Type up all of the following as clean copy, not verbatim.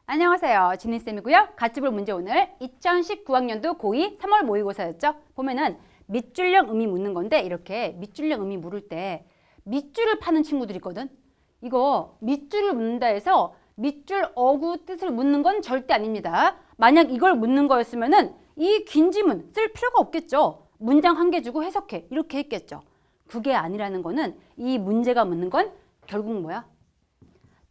안녕하세요. 진희쌤이고요. 같이 볼 문제 오늘 2019학년도 고2 3월 모의고사였죠. 보면은 밑줄형 의미 묻는 건데 이렇게 밑줄형 의미 물을 때 밑줄을 파는 친구들이 있거든. 이거 밑줄을 묻는다 해서 밑줄 어구 뜻을 묻는 건 절대 아닙니다. 만약 이걸 묻는 거였으면은 이 긴 지문 쓸 필요가 없겠죠. 문장 한 개 주고 해석해 이렇게 했겠죠. 그게 아니라는 거는 이 문제가 묻는 건 결국 뭐야?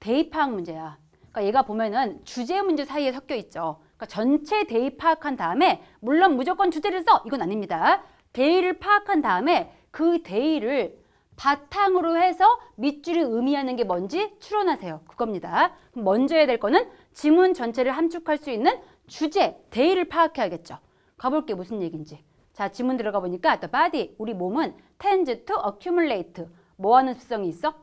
대입 파악 문제야. 그러니까 얘가 보면은 주제 문제 사이에 섞여 있죠. 그러니까 전체 대입 파악한 다음에 물론 무조건 주제를 써 이건 아닙니다. 대의를 파악한 다음에 그 대의를 바탕으로 해서 밑줄이 의미하는 게 뭔지 추론하세요. 그겁니다. 그럼 먼저 해야 될 거는 지문 전체를 함축할 수 있는 주제, 대의를 파악해야겠죠. 가볼게 무슨 얘기인지. 자, 지문 들어가 보니까 the body, 우리 몸은 tends to accumulate. 뭐 하는 습성이 있어?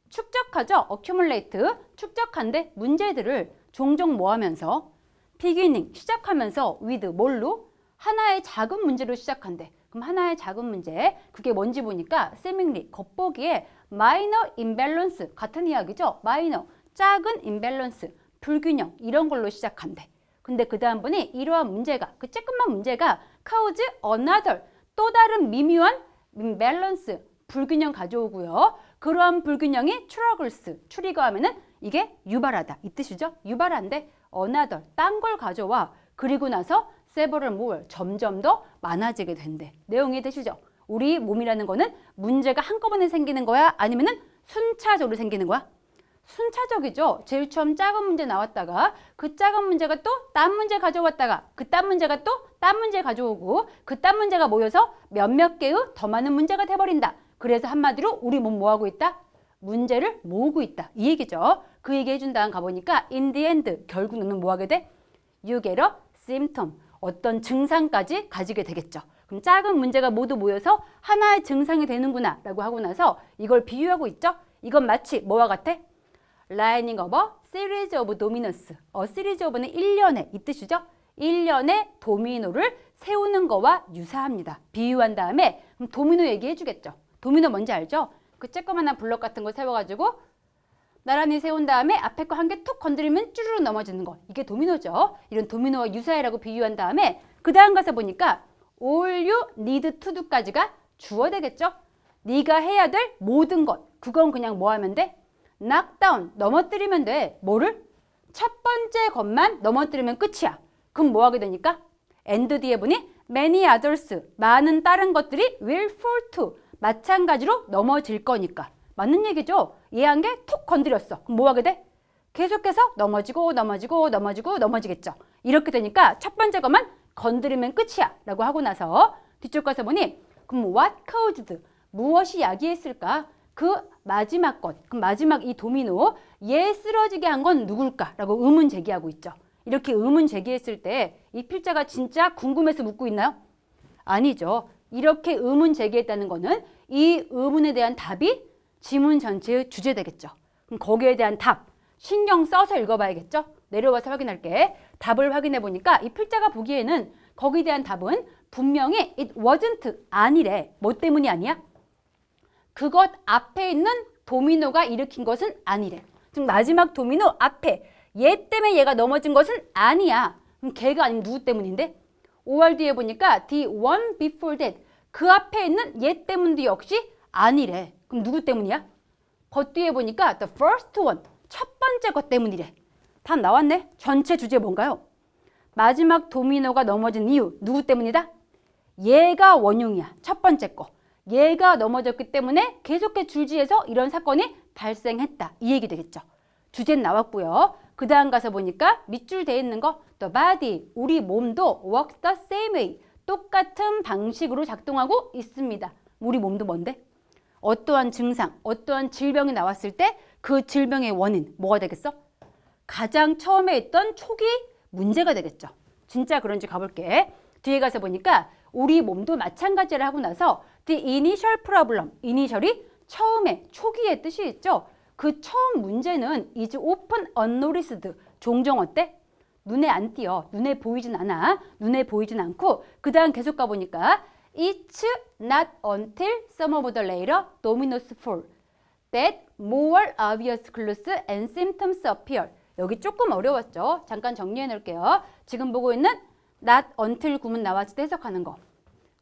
축적하죠. accumulate, 축적한데 문제들을 종종 뭐 하면서 beginning, 시작하면서 with, 뭘로? 하나의 작은 문제로 시작한대. 그럼 하나의 작은 문제, 그게 뭔지 보니까 seemingly, 겉보기에 minor imbalance, 같은 이야기죠. minor, 작은 imbalance, 불균형 이런 걸로 시작한대. 근데 그 다음 분이 이러한 문제가, 그 조금만 문제가 cause another, 또 다른 미묘한 imbalance, 불균형 가져오고요. 그러한 불균형이 트러글스, 트리거하면은 이게 유발하다 이 뜻이죠. 유발한데 another, 딴 걸 가져와. 그리고 나서 several more, 점점 더 많아지게 된대. 내용이 이해되시죠? 우리 몸이라는 거는 문제가 한꺼번에 생기는 거야? 아니면은 순차적으로 생기는 거야? 순차적이죠. 제일 처음 작은 문제 나왔다가 그 작은 문제가 또 딴 문제 가져왔다가 그 딴 문제가 또 딴 문제 가져오고 그 딴 문제가 모여서 몇몇 개의 더 많은 문제가 돼버린다. 그래서 한마디로 우리 몸 뭐하고 있다? 문제를 모으고 있다. 이 얘기죠. 그 얘기 해준 다음 가보니까 in the end, 결국 너는 뭐하게 돼? You get a symptom. 어떤 증상까지 가지게 되겠죠. 그럼 작은 문제가 모두 모여서 하나의 증상이 되는구나 라고 하고 나서 이걸 비유하고 있죠. 이건 마치 뭐와 같아? Lining of a series of dominoes. series of는 일련의 이 뜻이죠. 일련의 도미노를 세우는 거와 유사합니다. 비유한 다음에 그럼 도미노 얘기해 주겠죠. 도미노 뭔지 알죠? 그 쬐끄만한 블럭 같은 거 세워가지고 나란히 세운 다음에 앞에 거 한 개 툭 건드리면 쭈르륵 넘어지는 거. 이게 도미노죠. 이런 도미노와 유사해라고 비유한 다음에 그 다음 가서 보니까 all you need to do까지가 주어 되겠죠. 네가 해야 될 모든 것. 그건 그냥 뭐 하면 돼? knock down, 넘어뜨리면 돼. 뭐를? 첫 번째 것만 넘어뜨리면 끝이야. 그럼 뭐 하게 되니까? and 뒤에 보니 many others, 많은 다른 것들이 will fall to, 마찬가지로 넘어질 거니까. 맞는 얘기죠. 얘 한 개 툭 건드렸어. 그럼 뭐 하게 돼? 계속해서 넘어지고 넘어지고 넘어지고 넘어지겠죠. 이렇게 되니까 첫 번째 것만 건드리면 끝이야 라고 하고 나서 뒤쪽 가서 보니 그럼 what caused, 무엇이 야기했을까? 그 마지막 것, 그럼 마지막 이 도미노, 얘 쓰러지게 한 건 누굴까? 라고 의문 제기하고 있죠. 이렇게 의문 제기했을 때 이 필자가 진짜 궁금해서 묻고 있나요? 아니죠. 이렇게 의문 제기했다는 거는 이 의문에 대한 답이 지문 전체의 주제 되겠죠. 그럼 거기에 대한 답, 신경 써서 읽어봐야겠죠. 내려와서 확인할게. 답을 확인해 보니까 이 필자가 보기에는 거기에 대한 답은 분명히 it wasn't, 아니래. 뭐 때문이 아니야? 그것 앞에 있는 도미노가 일으킨 것은 아니래. 즉 마지막 도미노 앞에 얘 때문에 얘가 넘어진 것은 아니야. 그럼 걔가 아니면 누구 때문인데? 5월 뒤에 보니까 the one before that, 그 앞에 있는 얘 때문도 역시 아니래. 그럼 누구 때문이야? 것 뒤에 보니까 the first one, 첫 번째 것 때문이래. 다 나왔네. 전체 주제 뭔가요? 마지막 도미노가 넘어진 이유, 누구 때문이다? 얘가 원흉이야. 첫 번째 거. 얘가 넘어졌기 때문에 계속해 줄지에서 이런 사건이 발생했다. 이 얘기 되겠죠. 주제는 나왔고요. 그 다음 가서 보니까 밑줄 돼 있는 거 the body, 우리 몸도 works the same way, 똑같은 방식으로 작동하고 있습니다. 우리 몸도 뭔데? 어떠한 증상, 어떠한 질병이 나왔을 때 그 질병의 원인 뭐가 되겠어? 가장 처음에 있던 초기 문제가 되겠죠. 진짜 그런지 가볼게. 뒤에 가서 보니까 우리 몸도 마찬가지를 하고 나서 the initial problem, 이니셜이 처음에, 초기의 뜻이 있죠. 그 처음 문제는 is often unnoticed, 종종 어때? 눈에 안 띄어, 눈에 보이진 않아, 눈에 보이진 않고 그 다음 계속 가보니까 it's not until some of the later dominoes fall that more obvious clues and symptoms appear. 여기 조금 어려웠죠? 잠깐 정리해 놓을게요. 지금 보고 있는 not until 구문 나왔을 때 해석하는 거.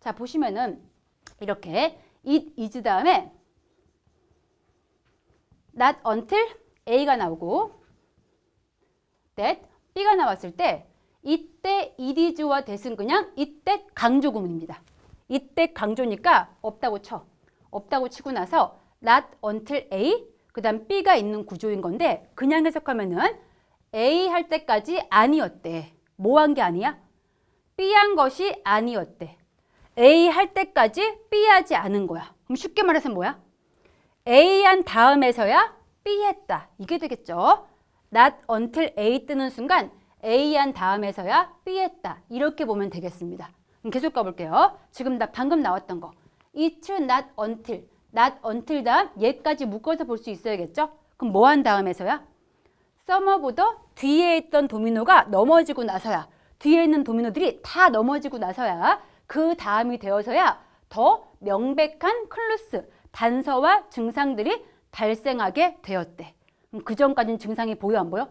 자, 보시면은 이렇게 it is 다음에 not until A가 나오고 that B가 나왔을 때 이때 it is와 that은 그냥 이때 강조 구문입니다. 이때 강조니까 없다고 쳐. 없다고 치고 나서 not until A 그 다음 B가 있는 구조인 건데 그냥 해석하면은 A 할 때까지 아니었대. 뭐 한 게 아니야? B 한 것이 아니었대. A 할 때까지 B 하지 않은 거야. 그럼 쉽게 말해서 뭐야? A 한 다음에서야 B 했다. 이게 되겠죠. not until A 뜨는 순간 A 한 다음에서야 B 했다. 이렇게 보면 되겠습니다. 그럼 계속 가볼게요. 지금 방금 나왔던 거. It's not until. not until 다음 얘까지 묶어서 볼 수 있어야겠죠? 그럼 뭐 한 다음에서야? 서머보다 뒤에 있던 도미노가 넘어지고 나서야 뒤에 있는 도미노들이 다 넘어지고 나서야 그 다음이 되어서야 더 명백한 클루스, 단서와 증상들이 발생하게 되었대. 그럼 그 전까지는 증상이 보여 안 보여?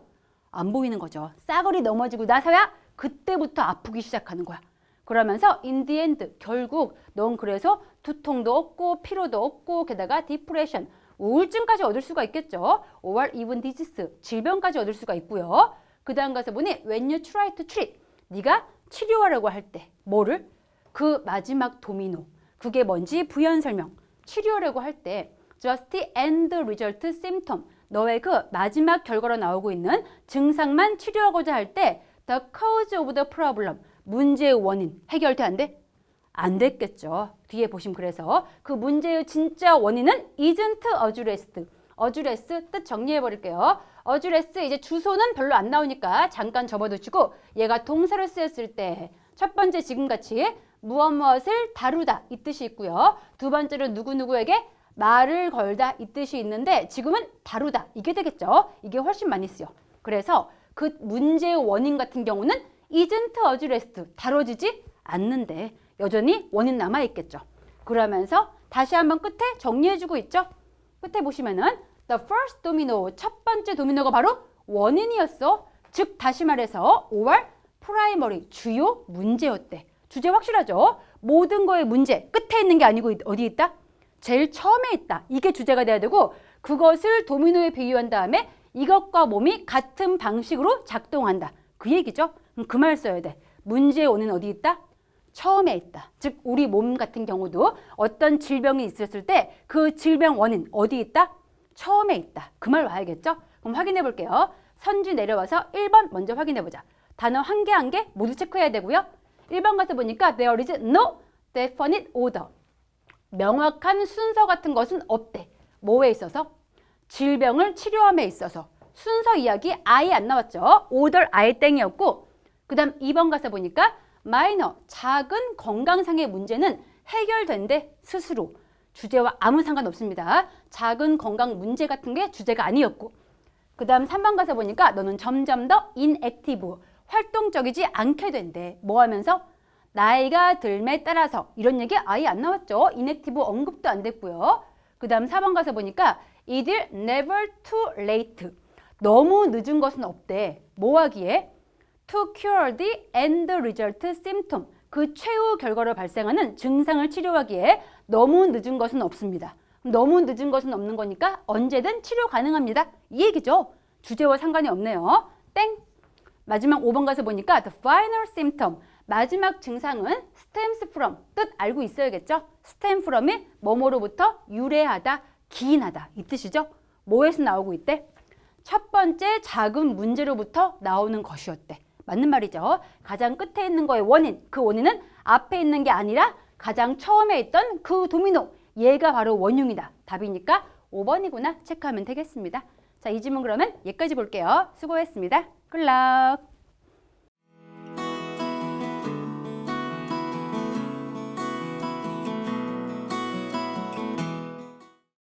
안 보이는 거죠. 싸그리 넘어지고 나서야 그때부터 아프기 시작하는 거야. 그러면서 in the end 결국 넌 그래서 두통도 없고 피로도 없고 게다가 디프레션, 우울증까지 얻을 수가 있겠죠. or even disease, 질병까지 얻을 수가 있고요. 그 다음 가서 보니 when you try to treat, 네가 치료하려고 할 때 뭐를? 그 마지막 도미노, 그게 뭔지 부연 설명. 치료하려고 할 때 just end result symptom, 너의 그 마지막 결과로 나오고 있는 증상만 치료하고자 할 때 the cause of the problem, 문제의 원인 해결돼 안 돼? 안 됐겠죠. 뒤에 보시면 그래서 그 문제의 진짜 원인은 isn't addressed. address 뜻 정리해 버릴게요. address 이제 주소는 별로 안 나오니까 잠깐 접어두시고 얘가 동사로 쓰였을 때 첫 번째 지금같이 무엇을 다루다 이 뜻이 있고요. 두 번째로 누구누구에게 말을 걸다 이 뜻이 있는데 지금은 다루다 이게 되겠죠. 이게 훨씬 많이 쓰여. 그래서 그 문제의 원인 같은 경우는 isn't addressed, 다뤄지지 않는데 여전히 원인 남아있겠죠. 그러면서 다시 한번 끝에 정리해주고 있죠. 끝에 보시면은 the first domino, 첫 번째 도미노가 바로 원인이었어. 즉 다시 말해서 or primary, 주요 문제였대. 주제 확실하죠? 모든 거의 문제, 끝에 있는 게 아니고 어디 있다? 제일 처음에 있다. 이게 주제가 돼야 되고 그것을 도미노에 비유한 다음에 이것과 몸이 같은 방식으로 작동한다. 그 얘기죠. 그 말 써야 돼. 문제의 원인은 어디 있다? 처음에 있다. 즉 우리 몸 같은 경우도 어떤 질병이 있었을 때 그 질병 원인 어디 있다? 처음에 있다. 그 말 와야겠죠? 그럼 확인해 볼게요. 선지 내려와서 1번 먼저 확인해 보자. 단어 한 개 한 개 모두 체크해야 되고요. 1번 가서 보니까 there is no definite order. 명확한 순서 같은 것은 없대. 뭐에 있어서? 질병을 치료함에 있어서. 순서 이야기 아예 안 나왔죠. order 아예 땡이었고 그 다음 2번 가서 보니까 minor, 작은 건강상의 문제는 해결된대 스스로. 주제와 아무 상관없습니다. 작은 건강 문제 같은 게 주제가 아니었고 그 다음 3번 가서 보니까 너는 점점 더 inactive, 활동적이지 않게 된대. 뭐 하면서? 나이가 들매 따라서. 이런 얘기 아예 안 나왔죠. inactive 언급도 안 됐고요. 그 다음 4번 가서 보니까 it is never too late. 너무 늦은 것은 없대. 뭐 하기에? to cure the end result symptom. 그 최후 결과로 발생하는 증상을 치료하기에 너무 늦은 것은 없습니다. 너무 늦은 것은 없는 거니까 언제든 치료 가능합니다. 이 얘기죠. 주제와 상관이 없네요. 땡! 마지막 5번 가서 보니까 the final symptom. 마지막 증상은 stems from. 뜻 알고 있어야겠죠? stem from이 뭐뭐로부터 유래하다, 기인하다. 이 뜻이죠. 뭐에서 나오고 있대? 첫 번째 작은 문제로부터 나오는 것이었대. 맞는 말이죠. 가장 끝에 있는 거의 원인, 그 원인은 앞에 있는 게 아니라 가장 처음에 있던 그 도미노, 얘가 바로 원흉이다. 답이니까 5번이구나 체크하면 되겠습니다. 자, 이 질문 그러면 여기까지 볼게요. 수고했습니다. 굿럭!